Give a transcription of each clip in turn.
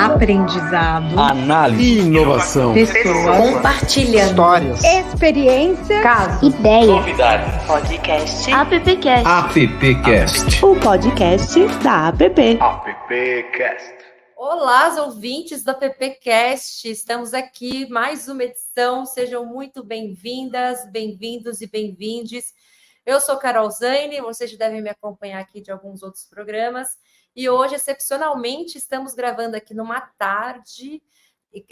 aprendizado, análise, inovação, pessoas, compartilhando histórias, experiência, casos, ideias, novidades, podcast, AppCast, AppCast, o podcast da App. AppCast. Olá, os ouvintes da AppCast, estamos aqui, mais uma edição, sejam muito bem-vindas, bem-vindos e bem-vindes. Eu sou Carol Zaine, vocês já devem me acompanhar aqui de alguns outros programas, e hoje, excepcionalmente, estamos gravando aqui numa tarde,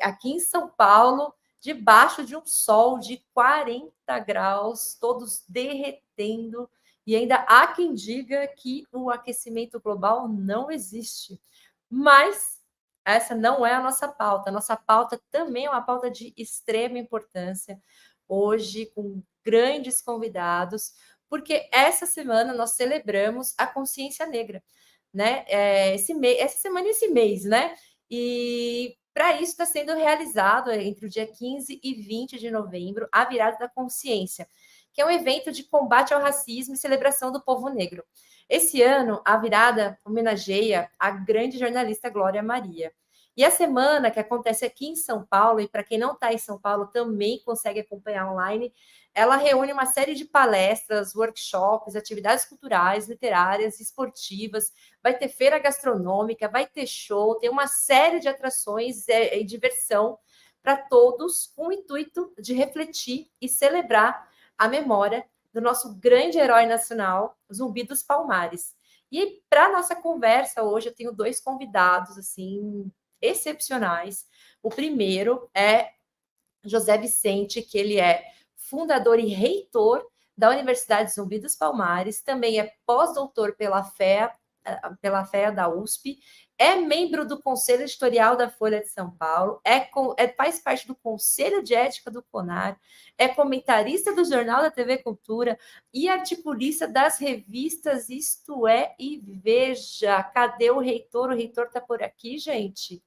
aqui em São Paulo, debaixo de um sol de 40 graus, todos derretendo, e ainda há quem diga que o aquecimento global não existe. Mas essa não é a nossa pauta. A nossa pauta também é uma pauta de extrema importância, hoje com grandes convidados, porque essa semana nós celebramos a consciência negra, né? Essa semana e esse mês, né? E para isso está sendo realizado entre o dia 15 e 20 de novembro a Virada da Consciência, que é um evento de combate ao racismo e celebração do povo negro. Esse ano, a virada homenageia a grande jornalista Glória Maria. E a semana que acontece aqui em São Paulo, e para quem não está em São Paulo também consegue acompanhar online, ela reúne uma série de palestras, workshops, atividades culturais, literárias, esportivas, vai ter feira gastronômica, vai ter show, tem uma série de atrações e diversão para todos, com o intuito de refletir e celebrar a memória do nosso grande herói nacional, Zumbi dos Palmares. E para a nossa conversa hoje, eu tenho dois convidados assim excepcionais. O primeiro é José Vicente, que ele é fundador e reitor da Universidade Zumbi dos Palmares, também é pós-doutor pela FEA da USP, é membro do Conselho Editorial da Folha de São Paulo, faz parte do Conselho de Ética do CONAR, é comentarista do Jornal da TV Cultura e articulista das revistas Isto É e Veja. Cadê o reitor? O reitor está por aqui, gente?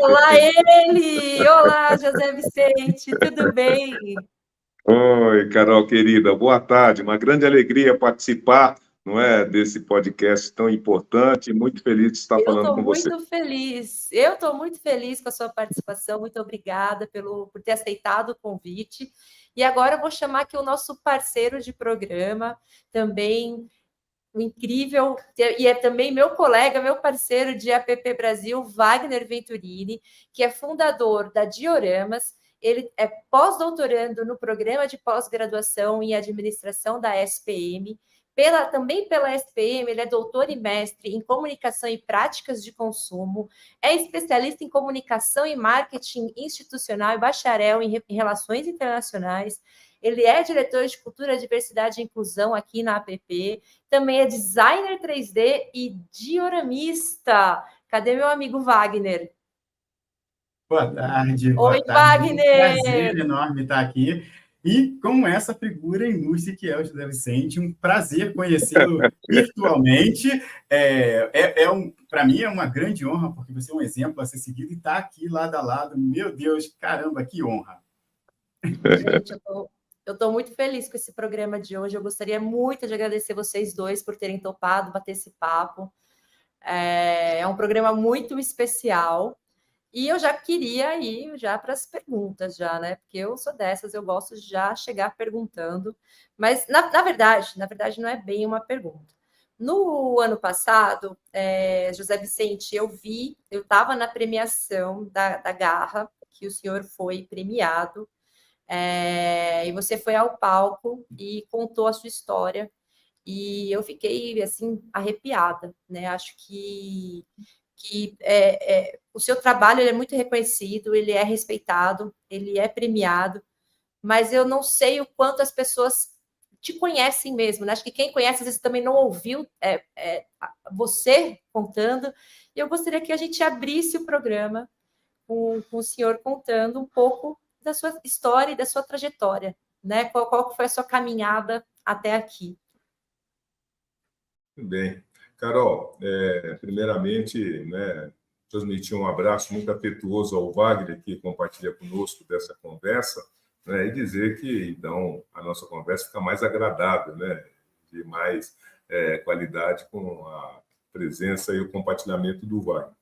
Olá, ele! Olá, José Vicente, tudo bem? Oi, Carol, querida, boa tarde. Uma grande alegria participar, não é, desse podcast tão importante. Muito feliz de estar falando com você. Eu estou muito feliz com a sua participação. Muito obrigada por ter aceitado o convite. E agora eu vou chamar aqui o nosso parceiro de programa, também o incrível, e é também meu colega, meu parceiro de App Brasil, Wagner Venturini, que é fundador da Dioramas. Ele é pós-doutorando no programa de pós-graduação em administração da SPM. Também pela SPM, ele é doutor e mestre em comunicação e práticas de consumo, é especialista em comunicação e marketing institucional e bacharel em relações internacionais. Ele é diretor de Cultura, Diversidade e Inclusão aqui na APP, também é designer 3D e dioramista. Cadê meu amigo Wagner? Boa tarde. Oi, boa tarde. Wagner! Um prazer enorme estar aqui. E com essa figura ilustre que é o José Vicente, um prazer conhecê-lo virtualmente. Para mim é uma grande honra, porque você é um exemplo a ser seguido e está aqui lado a lado. Meu Deus, caramba, que honra! Gente, eu estou muito feliz com esse programa de hoje. Eu gostaria muito de agradecer vocês dois por terem topado bater esse papo. É um programa muito especial. E eu já queria ir já para as perguntas, já, né? Porque eu sou dessas, eu gosto de já chegar perguntando. Mas, na verdade, não é bem uma pergunta. No ano passado, José Vicente, eu estava na premiação da Garra, que o senhor foi premiado, e você foi ao palco e contou a sua história. E eu fiquei, assim, arrepiada, né? Acho que o seu trabalho ele é muito reconhecido, ele é respeitado, ele é premiado, mas eu não sei o quanto as pessoas te conhecem mesmo, né? Acho que quem conhece, às vezes, também não ouviu você contando, e eu gostaria que a gente abrisse o programa com o senhor contando um pouco da sua história e da sua trajetória, né? Qual foi a sua caminhada até aqui? Muito bem. Carol, primeiramente, né, transmitir um abraço muito afetuoso ao Wagner, que compartilha conosco dessa conversa, né, e dizer que, então, a nossa conversa fica mais agradável, né, de mais qualidade com a presença e o compartilhamento do Wagner.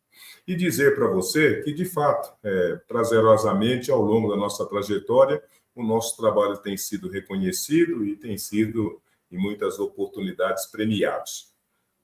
E dizer para você que, de fato, prazerosamente, ao longo da nossa trajetória, o nosso trabalho tem sido reconhecido e tem sido, em muitas oportunidades, premiado.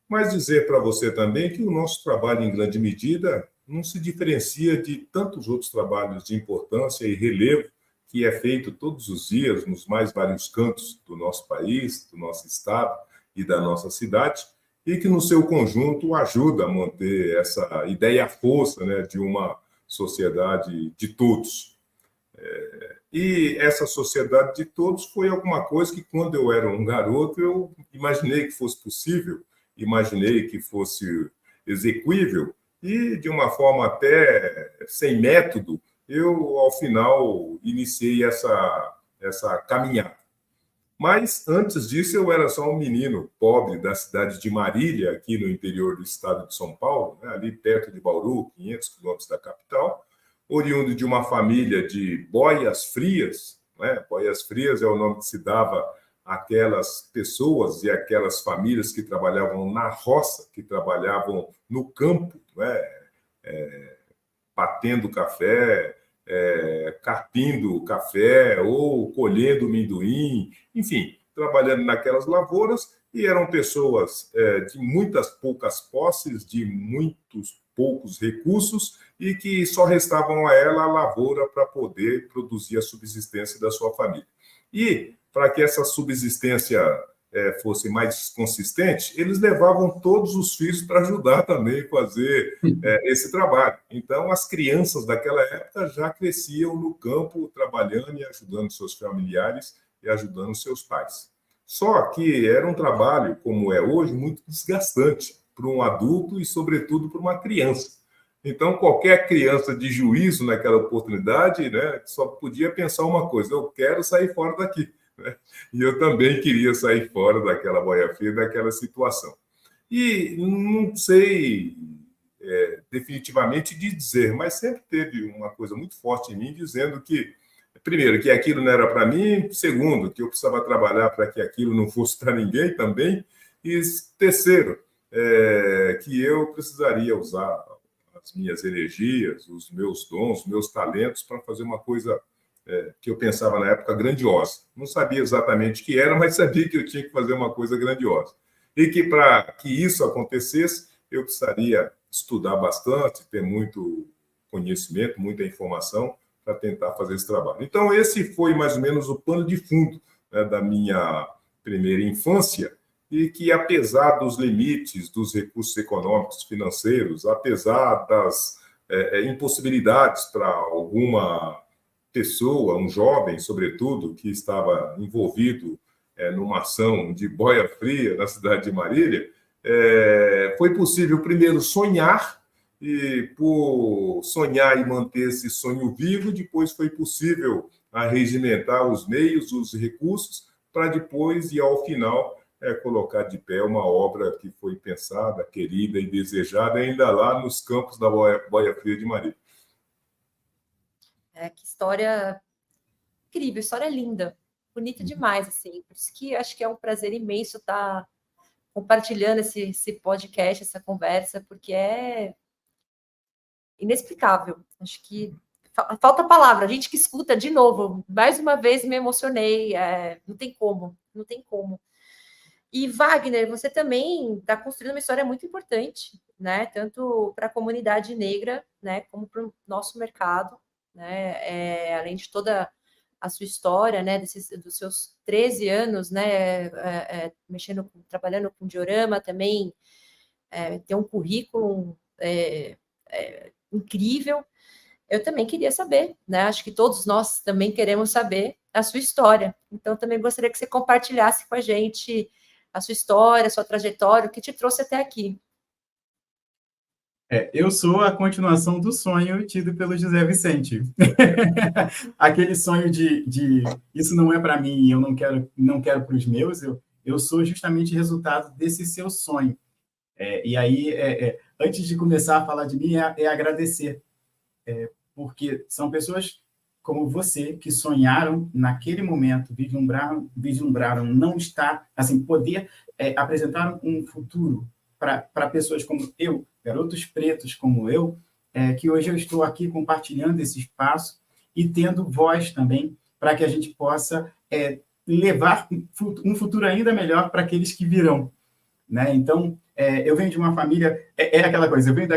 Mas dizer para você também que o nosso trabalho, em grande medida, não se diferencia de tantos outros trabalhos de importância e relevo que é feito todos os dias nos mais vários cantos do nosso país, do nosso estado e da nossa cidade, e que, no seu conjunto, ajuda a manter essa ideia-força, né, de uma sociedade de todos. E essa sociedade de todos foi alguma coisa que, quando eu era um garoto, eu imaginei que fosse possível, imaginei que fosse execuível, e, de uma forma até sem método, eu, ao final, iniciei essa caminhada. Mas, antes disso, eu era só um menino pobre da cidade de Marília, aqui no interior do estado de São Paulo, né, ali perto de Bauru, 500 quilômetros da capital, oriundo de uma família de boias frias, né? Boias frias é o nome que se dava àquelas pessoas e aquelas famílias que trabalhavam na roça, que trabalhavam no campo, né? Batendo café, carpindo café ou colhendo amendoim, enfim, trabalhando naquelas lavouras, e eram pessoas de muitas poucas posses, de muitos poucos recursos, e que só restavam a ela a lavoura para poder produzir a subsistência da sua família. E, para que essa subsistência fosse mais consistente, eles levavam todos os filhos para ajudar também a fazer esse trabalho. Então, as crianças daquela época já cresciam no campo, trabalhando e ajudando seus familiares e ajudando seus pais. Só que era um trabalho, como é hoje, muito desgastante para um adulto e, sobretudo, para uma criança. Então, qualquer criança de juízo naquela oportunidade, né, só podia pensar uma coisa: eu quero sair fora daqui. E eu também queria sair fora daquela boia fria, daquela situação. E não sei definitivamente dizer, mas sempre teve uma coisa muito forte em mim, dizendo que, primeiro, que aquilo não era para mim; segundo, que eu precisava trabalhar para que aquilo não fosse para ninguém também; e terceiro, que eu precisaria usar as minhas energias, os meus dons, os meus talentos para fazer uma coisa que eu pensava na época grandiosa. Não sabia exatamente o que era, mas sabia que eu tinha que fazer uma coisa grandiosa. E que, para que isso acontecesse, eu precisaria estudar bastante, ter muito conhecimento, muita informação para tentar fazer esse trabalho. Então, esse foi mais ou menos o pano de fundo, né, da minha primeira infância, e que, apesar dos limites dos recursos econômicos, financeiros, apesar das impossibilidades para alguma pessoa, um jovem, sobretudo, que estava envolvido numa ação de boia fria na cidade de Marília, foi possível, primeiro, sonhar, e por sonhar e manter esse sonho vivo, depois foi possível arregimentar os meios, os recursos, para depois e ao final colocar de pé uma obra que foi pensada, querida e desejada ainda lá nos campos da boia fria de Marília. Que história incrível, história linda, bonita demais, assim. Por isso que acho que é um prazer imenso estar compartilhando esse podcast, essa conversa, porque é inexplicável. Acho que falta palavra. A gente que escuta, de novo, mais uma vez me emocionei. Não tem como, não tem como. E, Wagner, você também está construindo uma história muito importante, né? Tanto para a comunidade negra, né, como para o nosso mercado, né? Além de toda a sua história, né, dos seus 13 anos, né, trabalhando com diorama também, tem um currículo incrível. Eu também queria saber, né? Acho que todos nós também queremos saber a sua história. Então, também gostaria que você compartilhasse com a gente a sua história, a sua trajetória, o que te trouxe até aqui. Eu sou a continuação do sonho tido pelo José Vicente. Aquele sonho de isso não é para mim, eu não quero para os meus, eu sou justamente resultado desse seu sonho. E aí, antes de começar a falar de mim, agradecer, porque são pessoas como você que sonharam naquele momento, vislumbraram não estar, assim, poder apresentar um futuro para pessoas como eu, garotos pretos como eu, que hoje eu estou aqui compartilhando esse espaço e tendo voz também para que a gente possa levar um futuro ainda melhor para aqueles que virão, né? Então, eu venho de uma família, aquela coisa, eu venho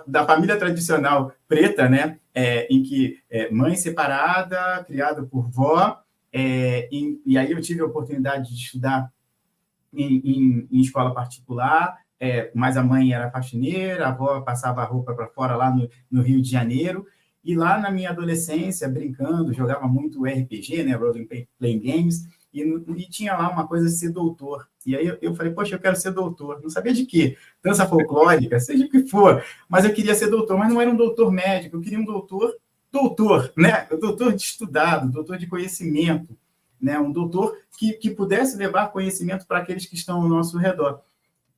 da família tradicional preta, né? Em que mãe separada, criada por vó, e aí eu tive a oportunidade de estudar em escola particular, mas a mãe era faxineira, a avó passava a roupa para fora lá no Rio de Janeiro, e lá na minha adolescência, brincando, jogava muito RPG, né, Role Playing Games, e tinha lá uma coisa de ser doutor. E aí eu falei, poxa, eu quero ser doutor. Não sabia de quê? Dança folclórica, seja o que for. Mas eu queria ser doutor, mas não era um doutor médico, eu queria um doutor, né? Um doutor de estudado, doutor de conhecimento, né? Um doutor que pudesse levar conhecimento para aqueles que estão ao nosso redor.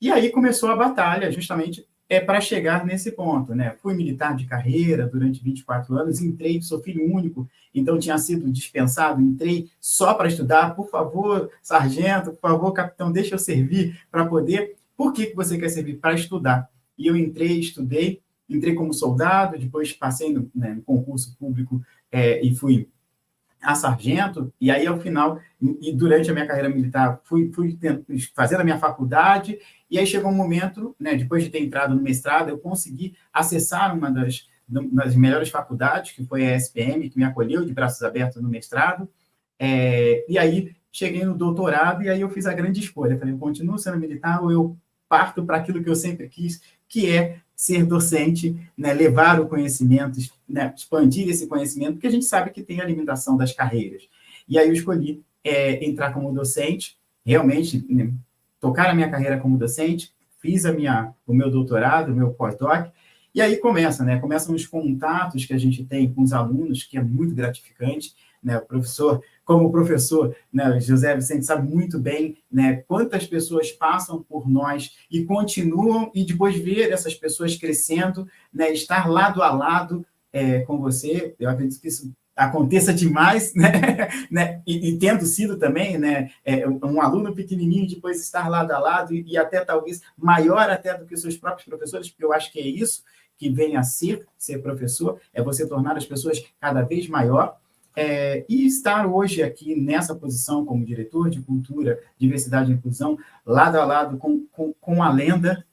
E aí começou a batalha, justamente, para chegar nesse ponto, né? Fui militar de carreira durante 24 anos, entrei, sou filho único, então tinha sido dispensado, entrei só para estudar. Por favor, sargento, por favor, capitão, deixa eu servir para poder... Por que você quer servir? Para estudar. E eu estudei, entrei como soldado, depois passei no concurso público e fui a sargento, e aí, ao final, e durante a minha carreira militar, fui fazendo a minha faculdade, e aí chegou um momento, né, depois de ter entrado no mestrado, eu consegui acessar uma das melhores faculdades, que foi a SPM, que me acolheu de braços abertos no mestrado, e aí cheguei no doutorado, e aí eu fiz a grande escolha. Falei, eu continuo sendo militar ou eu parto para aquilo que eu sempre quis, que é ser docente, né, levar o conhecimento, né, expandir esse conhecimento, porque a gente sabe que tem a limitação das carreiras. E aí eu escolhi entrar como docente, realmente, né, tocar a minha carreira como docente, fiz o meu doutorado, o meu pós-doc, e aí começam os contatos que a gente tem com os alunos, que é muito gratificante, né, como professor, né, José Vicente sabe muito bem, né, quantas pessoas passam por nós e continuam, e depois ver essas pessoas crescendo, né, estar lado a lado com você. Eu acredito que isso aconteça demais, né, e tendo sido também, né, um aluno pequenininho, depois estar lado a lado, e até talvez maior até do que os seus próprios professores, porque eu acho que é isso que vem a ser professor, é você tornar as pessoas cada vez maior. E estar hoje aqui nessa posição como diretor de cultura, diversidade e inclusão, lado a lado com a lenda,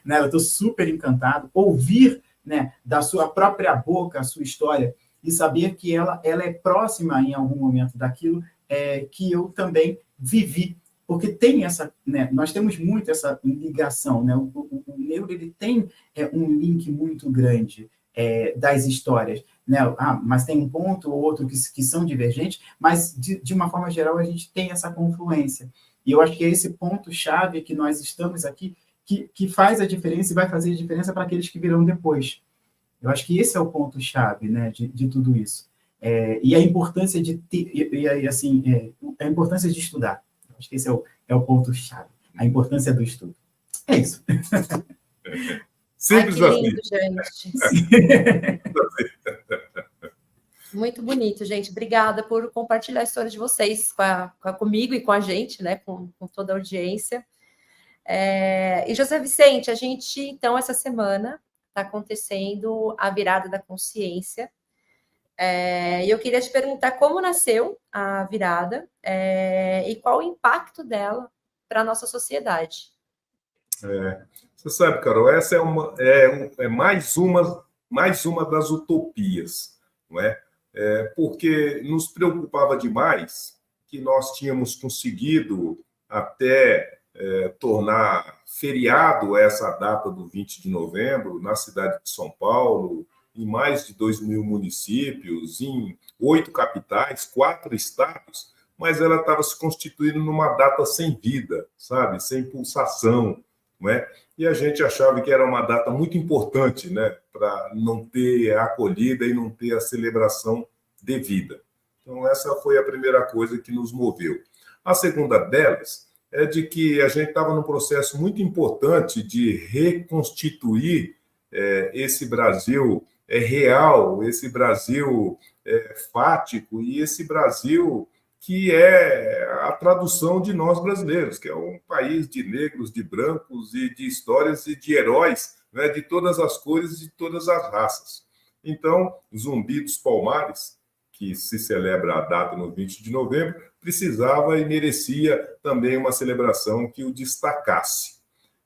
né? Eu estou super encantado. Ouvir, né, da sua própria boca a sua história e saber que ela é próxima em algum momento daquilo que eu também vivi. Porque tem essa, né, nós temos muito essa ligação, né? O negro ele tem um link muito grande das histórias, né? Mas tem um ponto ou outro que são divergentes, mas de uma forma geral a gente tem essa confluência. E eu acho que é esse ponto-chave que nós estamos aqui que faz a diferença e vai fazer a diferença para aqueles que virão depois. Eu acho que esse é o ponto-chave, né, de tudo isso. E a importância de ter, a importância de estudar. Eu acho que esse é o ponto-chave, a importância do estudo. É isso. Simples que lindo, assim. gente. Muito bonito, gente. Obrigada por compartilhar a história de vocês comigo e com a gente, né, com toda a audiência. E José Vicente, a gente, então, essa semana está acontecendo a virada da consciência. E eu queria te perguntar como nasceu a virada e qual o impacto dela para a nossa sociedade. Você sabe, Carol, essa é mais uma das utopias, não é? Porque nos preocupava demais que nós tínhamos conseguido até tornar feriado essa data do 20 de novembro na cidade de São Paulo, em mais de 2.000 municípios, em 8 capitais, 4 estados, mas ela estava se constituindo numa data sem vida, sabe? Sem pulsação, não é? E a gente achava que era uma data muito importante, né, para não ter a acolhida e não ter a celebração devida. Então, essa foi a primeira coisa que nos moveu. A segunda delas é de que a gente estava num processo muito importante de reconstituir esse Brasil real, esse Brasil fático e esse Brasil que é a tradução de nós brasileiros, que é um país de negros, de brancos e de histórias e de heróis, né, de todas as cores e de todas as raças. Então, Zumbi dos Palmares, que se celebra a data no 20 de novembro, precisava e merecia também uma celebração que o destacasse.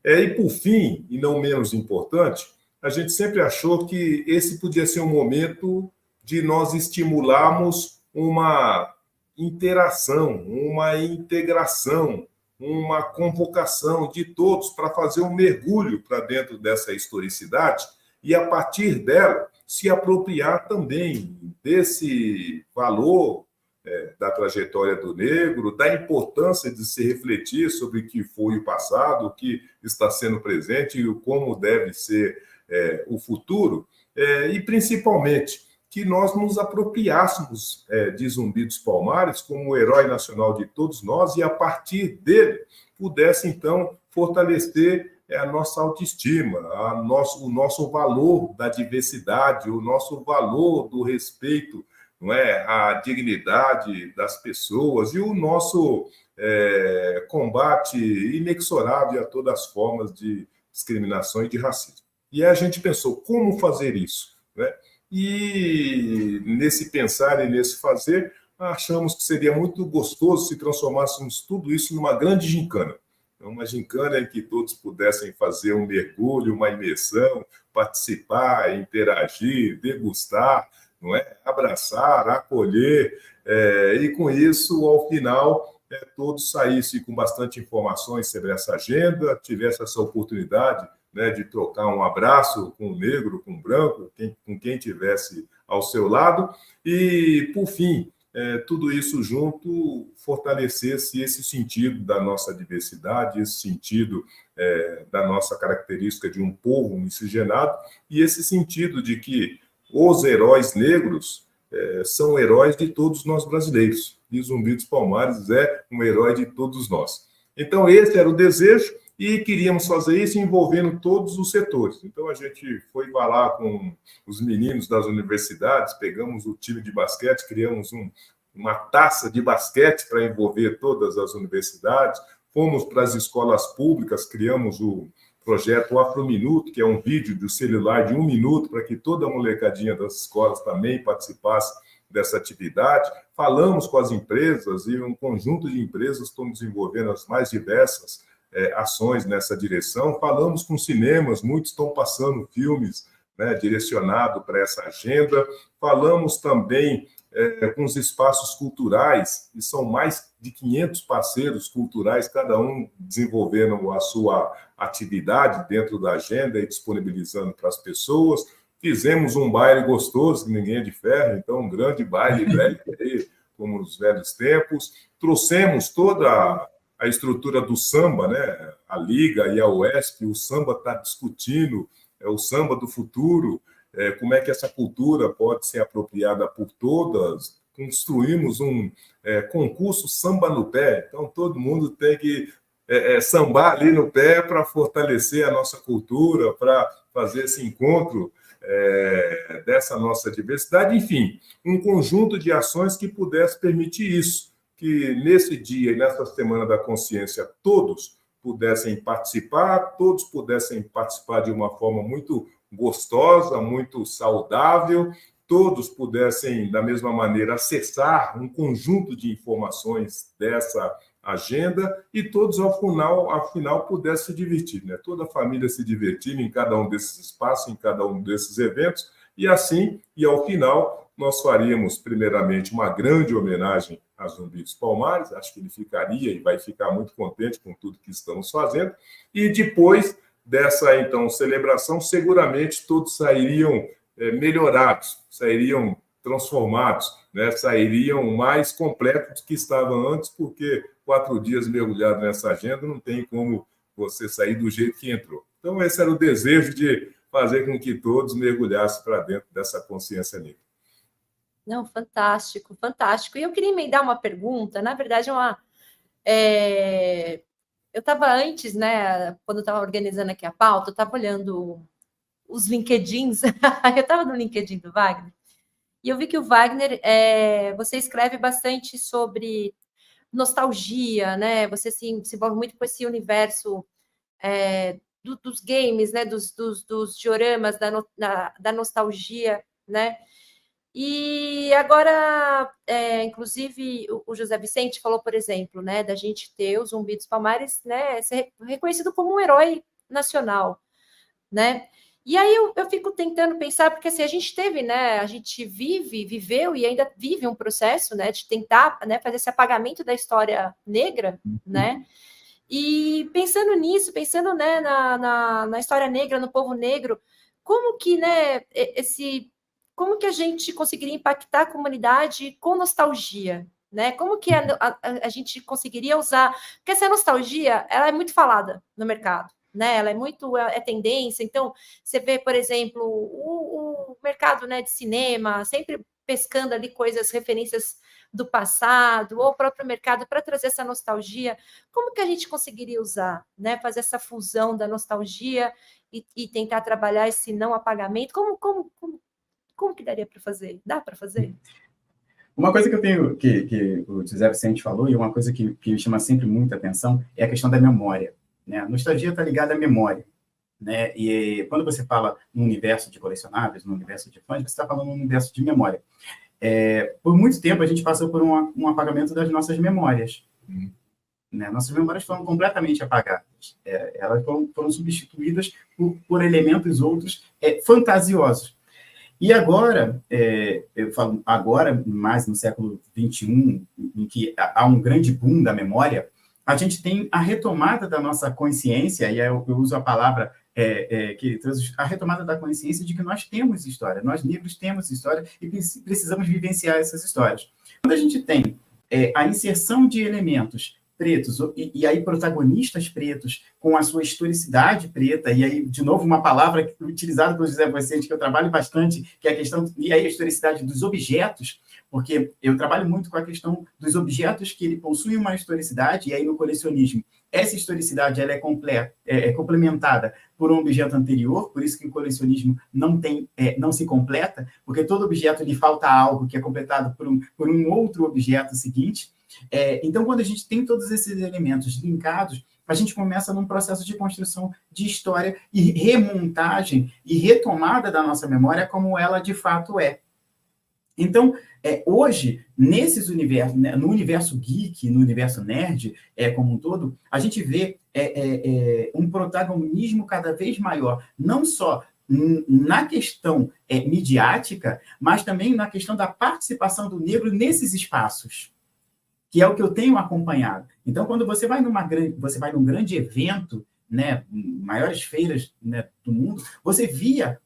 E, por fim, e não menos importante, a gente sempre achou que esse podia ser um momento de nós estimularmos uma interação, uma integração, uma convocação de todos para fazer um mergulho para dentro dessa historicidade e, a partir dela, se apropriar também desse valor da trajetória do negro, da importância de se refletir sobre o que foi o passado, o que está sendo presente e como deve ser o futuro, e, principalmente, que nós nos apropriássemos de Zumbi dos Palmares como o herói nacional de todos nós e, a partir dele, pudesse, então, fortalecer a nossa autoestima, o nosso valor da diversidade, o nosso valor do respeito, não é, à dignidade das pessoas e o nosso combate inexorável a todas as formas de discriminação e de racismo. E aí a gente pensou, como fazer isso, né? E nesse pensar e nesse fazer, achamos que seria muito gostoso se transformássemos tudo isso numa grande gincana. Uma gincana em que todos pudessem fazer um mergulho, uma imersão, participar, interagir, degustar, não é? Abraçar, acolher, e com isso, ao final, todos saíssem com bastante informações sobre essa agenda, tivesse essa oportunidade, né, de trocar um abraço com o negro, com o branco, com quem tivesse ao seu lado, e, por fim, tudo isso junto fortalecesse esse sentido da nossa diversidade, esse sentido da nossa característica de um povo miscigenado, e esse sentido de que os heróis negros são heróis de todos nós brasileiros, e Zumbi dos Palmares é um herói de todos nós. Então, esse era o desejo, e queríamos fazer isso envolvendo todos os setores. Então, a gente foi falar com os meninos das universidades, pegamos o time de basquete, criamos uma taça de basquete para envolver todas as universidades, fomos para as escolas públicas, criamos o projeto Afrominuto, que é um vídeo do celular de 1 minuto, para que toda a molecadinha das escolas também participasse dessa atividade. Falamos com as empresas, e um conjunto de empresas estão desenvolvendo as mais diversas ações nessa direção. Falamos com cinemas, muitos estão passando filmes, né, direcionados para essa agenda. Falamos também com os espaços culturais, e são mais de 500 parceiros culturais, cada um desenvolvendo a sua atividade dentro da agenda e disponibilizando para as pessoas. Fizemos um baile gostoso, que ninguém é de ferro, então um grande baile velho, como nos velhos tempos. Trouxemos toda a estrutura do samba, né? A Liga e a UESP, o samba está discutindo, o samba do futuro, como é que essa cultura pode ser apropriada por todas. Construímos um concurso samba no pé, então todo mundo tem que sambar ali no pé para fortalecer a nossa cultura, para fazer esse encontro dessa nossa diversidade. Enfim, um conjunto de ações que pudesse permitir isso, que nesse dia e nessa Semana da Consciência todos pudessem participar de uma forma muito gostosa, muito saudável, todos pudessem, da mesma maneira, acessar um conjunto de informações dessa agenda e todos, ao final pudessem se divertir, né? Toda a família se divertindo em cada um desses espaços, em cada um desses eventos, e assim, e ao final, nós faríamos, primeiramente, uma grande homenagem a Zumbi dos Palmares. Acho que ele ficaria e vai ficar muito contente com tudo que estamos fazendo, e depois dessa, então, celebração, seguramente todos sairiam melhorados, sairiam transformados, né? Sairiam mais completos do que estavam antes, porque 4 dias mergulhado nessa agenda não tem como você sair do jeito que entrou. Então, esse era o desejo de fazer com que todos mergulhassem para dentro dessa consciência negra. Não, fantástico, fantástico. E eu queria emendar uma pergunta, na verdade, eu estava antes, né, quando eu estava organizando aqui a pauta, eu estava olhando os LinkedIns, eu estava no LinkedIn do Wagner, E eu vi que o Wagner, você escreve bastante sobre nostalgia, né? Você se envolve muito com esse universo dos games, né? Dos dioramas, da nostalgia, né? E agora, inclusive, o José Vicente falou, por exemplo, né, da gente ter o Zumbi dos Palmares, né, ser reconhecido como um herói nacional, né? E aí eu fico tentando pensar, porque assim, a gente teve, né, a gente viveu e ainda vive um processo, né, de tentar, né, fazer esse apagamento da história negra, né? E pensando nisso, pensando, né, na história negra, no povo negro, como que, né, como que a gente conseguiria impactar a comunidade com nostalgia, né? Como que a gente conseguiria usar? Porque essa nostalgia, ela é muito falada no mercado, né? Ela é muito tendência. Então, você vê, por exemplo, o mercado, né, de cinema sempre pescando ali coisas, referências do passado, ou o próprio mercado para trazer essa nostalgia. Como que a gente conseguiria usar, né? Fazer essa fusão da nostalgia e tentar trabalhar esse não apagamento? Como que daria para fazer? Dá para fazer? Uma coisa que eu tenho, que o José Vicente falou, e uma coisa que me chama sempre muita atenção, é a questão da memória, né? A nostalgia está ligada à memória, né? E quando você fala no universo de colecionáveis, no universo de fãs, você está falando no universo de memória. Por muito tempo, a gente passou por um apagamento das nossas memórias. Né? Nossas memórias foram completamente apagadas. Elas foram substituídas por elementos outros fantasiosos. E agora, eu falo agora, mais no século XXI, em que há um grande boom da memória, a gente tem a retomada da nossa consciência, e eu uso a palavra a retomada da consciência de que nós temos história, nós negros temos história e precisamos vivenciar essas histórias. Quando a gente tem a inserção de elementos pretos, e aí protagonistas pretos, com a sua historicidade preta, e aí, de novo, uma palavra utilizada pelo José Vicente, que eu trabalho bastante, que é a questão, e aí a historicidade dos objetos, porque eu trabalho muito com a questão dos objetos que ele possui uma historicidade, e aí no colecionismo, essa historicidade ela é complementada por um objeto anterior, por isso que o colecionismo não se completa, porque todo objeto lhe falta algo que é completado por um outro objeto seguinte. Então, quando a gente tem todos esses elementos linkados, a gente começa num processo de construção de história e remontagem e retomada da nossa memória como ela de fato é. Então, hoje, nesses universos, né, no universo geek, no universo nerd, como um todo, a gente vê um protagonismo cada vez maior, não só na questão midiática, mas também na questão da participação do negro nesses espaços, que é o que eu tenho acompanhado. Então, quando você vai num grande evento, né, maiores feiras, né, do mundo, você via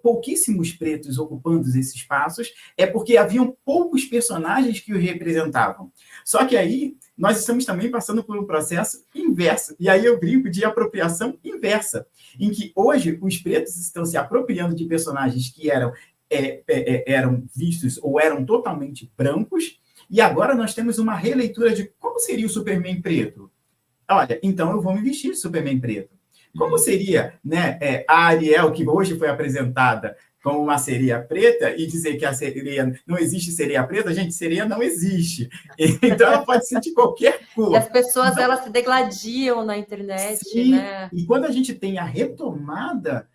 pouquíssimos pretos ocupando esses espaços, porque haviam poucos personagens que o representavam. Só que aí, nós estamos também passando por um processo inverso. E aí eu brinco de apropriação inversa, em que hoje os pretos estão se apropriando de personagens que eram vistos ou eram totalmente brancos, e agora nós temos uma releitura de como seria o Superman preto. Olha, então eu vou me vestir de Superman preto. Como seria, né, a Ariel, que hoje foi apresentada como uma sereia preta, e dizer que a sereia não existe sereia preta? Gente, sereia não existe. Então, ela pode ser de qualquer cor. E as pessoas, elas se degladiam na internet, sim, né? E quando a gente tem a retomada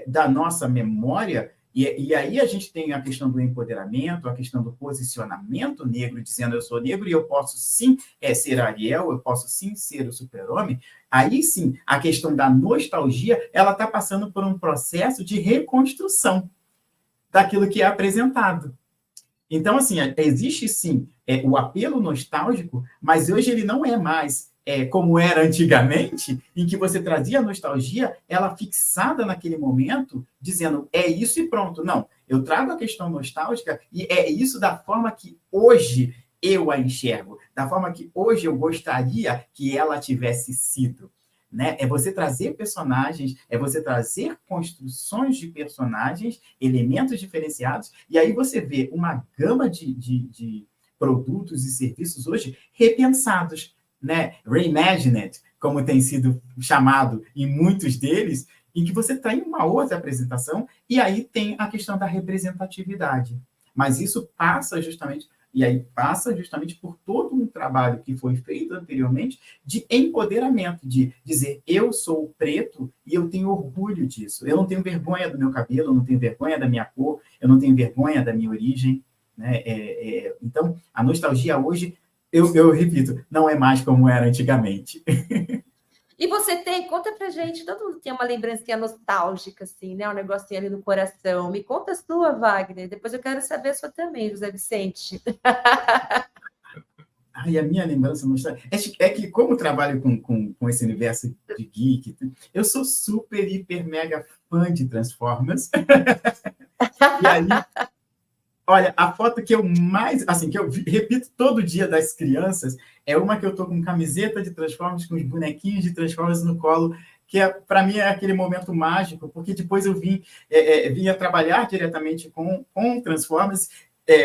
da nossa memória, e aí a gente tem a questão do empoderamento, a questão do posicionamento negro, dizendo eu sou negro e eu posso sim ser Ariel, eu posso sim ser o super-homem. Aí sim, a questão da nostalgia, ela está passando por um processo de reconstrução daquilo que é apresentado. Então, assim, existe sim o apelo nostálgico, mas hoje ele não é mais como era antigamente, em que você trazia a nostalgia, ela fixada naquele momento, dizendo, é isso e pronto. Não, eu trago a questão nostálgica e é isso da forma que hoje eu a enxergo, da forma que hoje eu gostaria que ela tivesse sido. Né? É você trazer personagens, é você trazer construções de personagens, elementos diferenciados, e aí você vê uma gama de produtos e serviços hoje repensados, né? Reimagined, como tem sido chamado em muitos deles, em que você tem uma outra apresentação, e aí tem a questão da representatividade. Mas isso passa justamente por todo um trabalho que foi feito anteriormente de empoderamento, de dizer, eu sou preto e eu tenho orgulho disso. Eu não tenho vergonha do meu cabelo, eu não tenho vergonha da minha cor, eu não tenho vergonha da minha origem. Né? Então, a nostalgia hoje, eu repito, não é mais como era antigamente. E você conta pra gente, todo mundo tem uma lembrancinha nostálgica, assim, né? Um negocinho ali no coração. Me conta a sua, Wagner. Depois eu quero saber a sua também, José Vicente. Ai, a minha lembrança nostálgica é que, como eu trabalho com esse universo de geek, eu sou super, hiper, mega fã de Transformers. E aí, olha, a foto que eu mais, assim, que eu repito todo dia das crianças, é uma que eu tô com camiseta de Transformers, com os bonequinhos de Transformers no colo, que para mim é aquele momento mágico, porque depois eu vinha trabalhar diretamente com Transformers,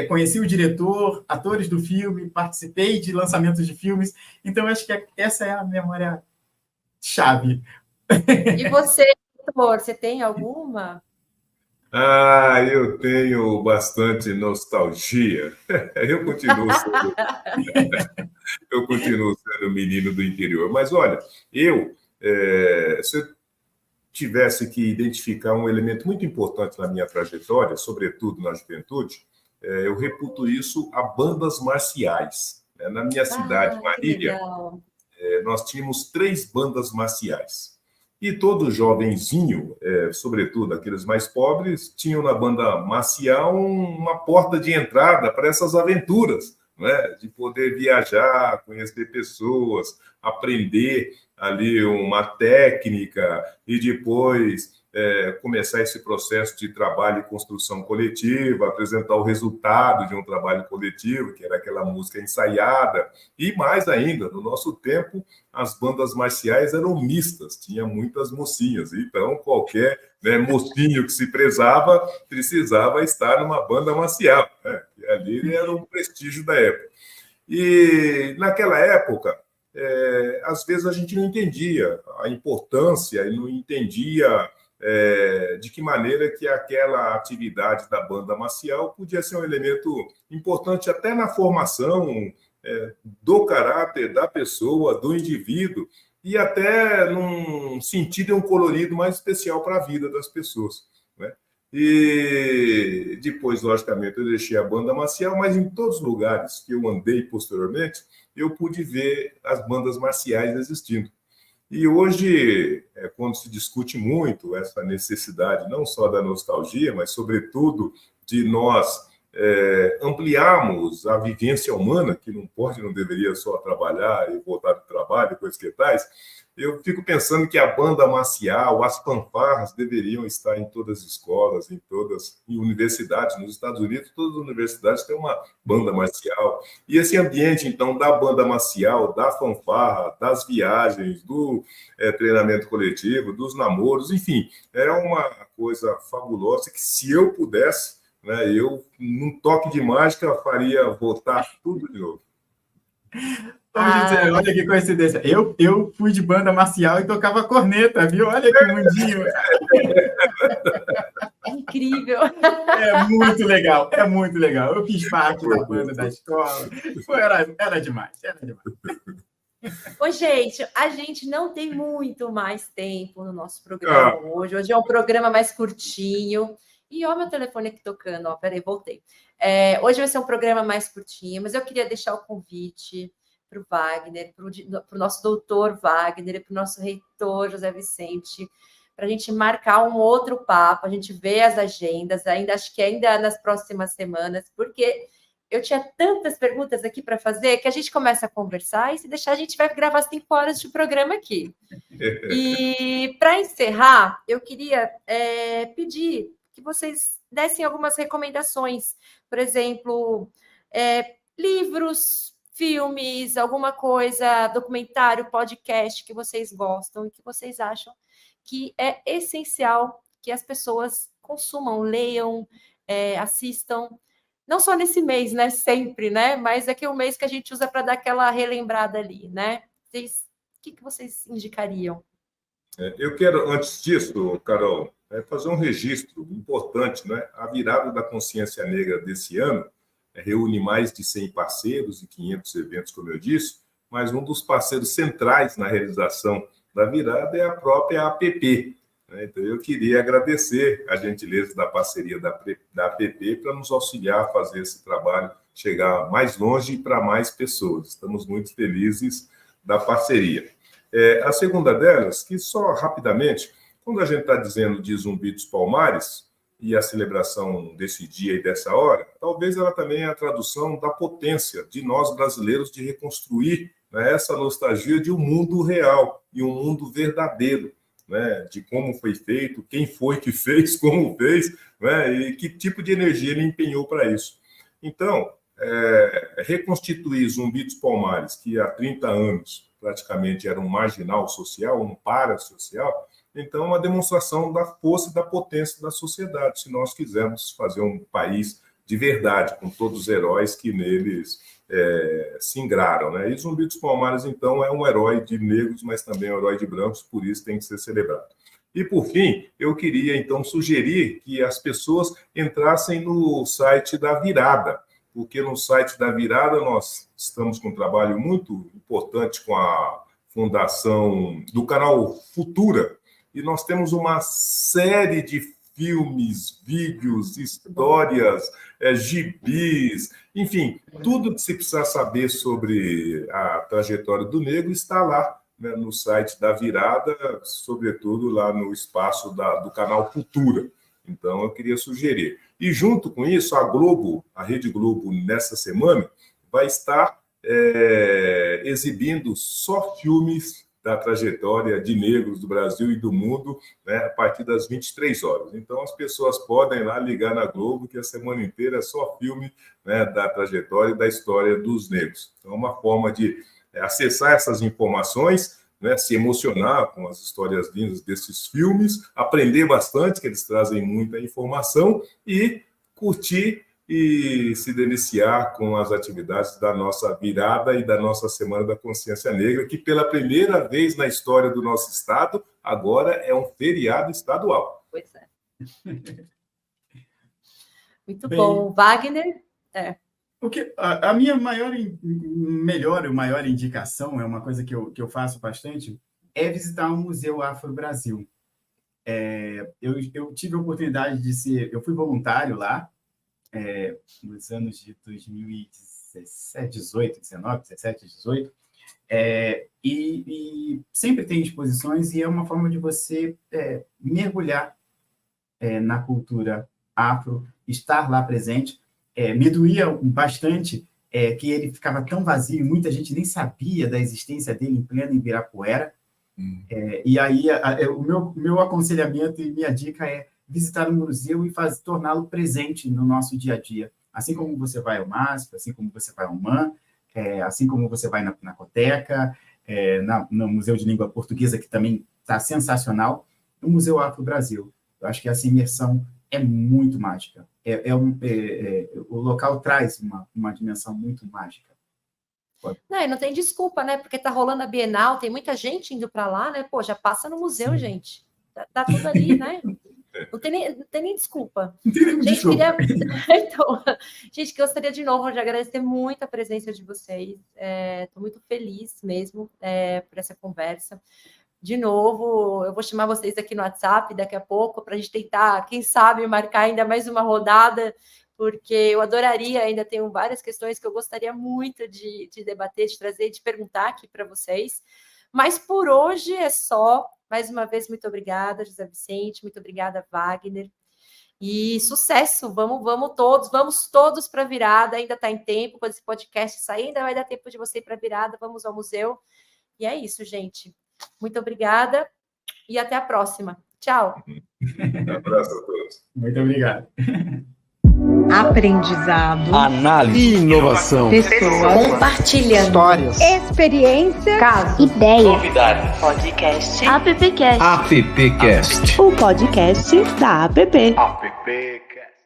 conheci o diretor, atores do filme, participei de lançamentos de filmes, então acho que essa é a memória chave. E você, doutor, você tem alguma? Eu tenho bastante nostalgia. Eu continuo sendo, eu continuo sendo menino do interior. Mas olha, se eu tivesse que identificar um elemento muito importante na minha trajetória, sobretudo na juventude, eu reputo isso a bandas marciais. Na minha cidade, Marília, nós tínhamos 3 bandas marciais. E todo jovenzinho, sobretudo aqueles mais pobres, tinham na banda marcial uma porta de entrada para essas aventuras, né? De poder viajar, conhecer pessoas, aprender ali uma técnica e depois começar esse processo de trabalho e construção coletiva, apresentar o resultado de um trabalho coletivo, que era aquela música ensaiada. E mais ainda, no nosso tempo, as bandas marciais eram mistas, tinha muitas mocinhas. Então, qualquer mocinho que se precisava estar numa banda marcial. Né? E ali era um prestígio da época. E naquela época, às vezes a gente não entendia a importância e não entendia de que maneira que aquela atividade da banda marcial podia ser um elemento importante até na formação do caráter da pessoa, do indivíduo, e até num sentido e um colorido mais especial para a vida das pessoas. Né? E depois, logicamente, eu deixei a banda marcial, mas em todos os lugares que eu andei posteriormente, eu pude ver as bandas marciais existindo. E hoje, quando se discute muito essa necessidade, não só da nostalgia, mas, sobretudo, de nós ampliarmos a vivência humana, que não pode, não deveria só trabalhar e voltar do trabalho, coisas que tais, eu fico pensando que a banda marcial, as fanfarras deveriam estar em todas as escolas, em universidades. Nos Estados Unidos, todas as universidades têm uma banda marcial. E esse ambiente, então, da banda marcial, da fanfarra, das viagens, do treinamento coletivo, dos namoros, enfim, é uma coisa fabulosa que, se eu pudesse, eu, num toque de mágica, faria voltar tudo de novo. Olha que coincidência. Eu fui de banda marcial e tocava corneta, viu? Olha que mundinho. É incrível. É muito legal, é muito legal. Eu fiz parte da banda da escola. Era demais, era demais. Ô, gente, a gente não tem muito mais tempo no nosso programa hoje. Hoje é um programa mais curtinho. E ó, meu telefone aqui tocando, ó, peraí, voltei. Hoje vai ser um programa mais curtinho, mas eu queria deixar o convite para o Wagner, para o nosso doutor Wagner, para o nosso reitor José Vicente, para a gente marcar um outro papo, a gente ver as agendas, acho que ainda nas próximas semanas, porque eu tinha tantas perguntas aqui para fazer que a gente começa a conversar e se deixar a gente vai gravar 5 horas de programa aqui. E para encerrar, eu queria pedir que vocês dessem algumas recomendações, por exemplo, livros, filmes, alguma coisa, documentário, podcast que vocês gostam e que vocês acham que é essencial que as pessoas consumam, leiam, assistam, não só nesse mês, né, sempre, né, mas é que é o mês que a gente usa para dar aquela relembrada ali, né? O que vocês indicariam? Eu quero, antes disso, Carol, fazer um registro importante, né? A virada da consciência negra desse ano reúne mais de 100 parceiros e 500 eventos, como eu disse, mas um dos parceiros centrais na realização da virada é a própria APP. Então, eu queria agradecer a gentileza da parceria da APP para nos auxiliar a fazer esse trabalho chegar mais longe e para mais pessoas. Estamos muito felizes da parceria. A segunda delas, que só rapidamente, quando a gente está dizendo de Zumbi dos Palmares e a celebração desse dia e dessa hora, talvez ela também é a tradução da potência de nós brasileiros de reconstruir, né, essa nostalgia de um mundo real e um mundo verdadeiro, né, de como foi feito, quem foi que fez, como fez, né, e que tipo de energia ele empenhou para isso. Então, reconstituir Zumbi dos Palmares, que há 30 anos praticamente era um marginal social, um parasocial, então é uma demonstração da força e da potência da sociedade, se nós quisermos fazer um país de verdade, com todos os heróis que neles se ingraram, né? E Zumbi dos Palmares, então, é um herói de negros, mas também é um herói de brancos, por isso tem que ser celebrado. E, por fim, eu queria, então, sugerir que as pessoas entrassem no site da Virada, porque no site da Virada nós estamos com um trabalho muito importante com a fundação do canal Futura, e nós temos uma série de filmes, vídeos, histórias, gibis, enfim, tudo que você precisa saber sobre a trajetória do negro está lá, né, no site da Virada, sobretudo lá no espaço do canal Futura. Então, eu queria sugerir. E, junto com isso, a Globo, a Rede Globo, nessa semana, vai estar exibindo só filmes da trajetória de negros do Brasil e do mundo, né, a partir das 23 horas. Então, as pessoas podem lá ligar na Globo, que a semana inteira é só filme, né, da trajetória e da história dos negros. Então, é uma forma de acessar essas informações, né, se emocionar com as histórias lindas desses filmes, aprender bastante, que eles trazem muita informação, e curtir e se deliciar com as atividades da nossa virada e da nossa Semana da Consciência Negra, que pela primeira vez na história do nosso estado, agora é um feriado estadual. Pois é. Muito bom. Wagner? A minha maior indicação, é uma coisa que eu faço bastante, é visitar o Museu Afro-Brasil. Eu tive a oportunidade eu fui voluntário lá, nos anos de 2017, 18, 19, 17, 18, e sempre tem exposições, e é uma forma de você mergulhar na cultura afro, estar lá presente. Me doía bastante que ele ficava tão vazio, e muita gente nem sabia da existência dele em pleno Ibirapuera. E aí, o meu aconselhamento e minha dica é visitar o museu e torná-lo presente no nosso dia a dia. Assim como você vai ao MASP, assim como você vai ao MAN, assim como você vai na Coteca, no Museu de Língua Portuguesa, que também está sensacional, o Museu Afro-Brasil. Eu acho que essa imersão é muito mágica. O local traz uma dimensão muito mágica. Não tem desculpa, né? Porque tá rolando a Bienal, tem muita gente indo para lá, né? Pô, já passa no museu, sim, gente. Tá tudo ali, né? Não tem nem desculpa. Não tem nem desculpa. Então, gente, gostaria de novo de agradecer muito a presença de vocês. Estou muito feliz mesmo por essa conversa. De novo, eu vou chamar vocês aqui no WhatsApp daqui a pouco para a gente tentar, quem sabe, marcar ainda mais uma rodada, porque eu adoraria, ainda tenho várias questões que eu gostaria muito de debater, de trazer, de perguntar aqui para vocês. Mas por hoje é só. Mais uma vez, muito obrigada, José Vicente, muito obrigada, Wagner. E sucesso, vamos todos para a virada, ainda está em tempo, quando esse podcast sair, ainda vai dar tempo de você ir para a virada, vamos ao museu. E é isso, gente. Muito obrigada e até a próxima. Tchau. Um abraço a todos. Muito obrigado. Aprendizado, análise, inovação, pessoas, Compartilhando histórias, experiência, casos, ideias, novidades, podcast, AppCast, AppCast, o podcast da APP. AppCast.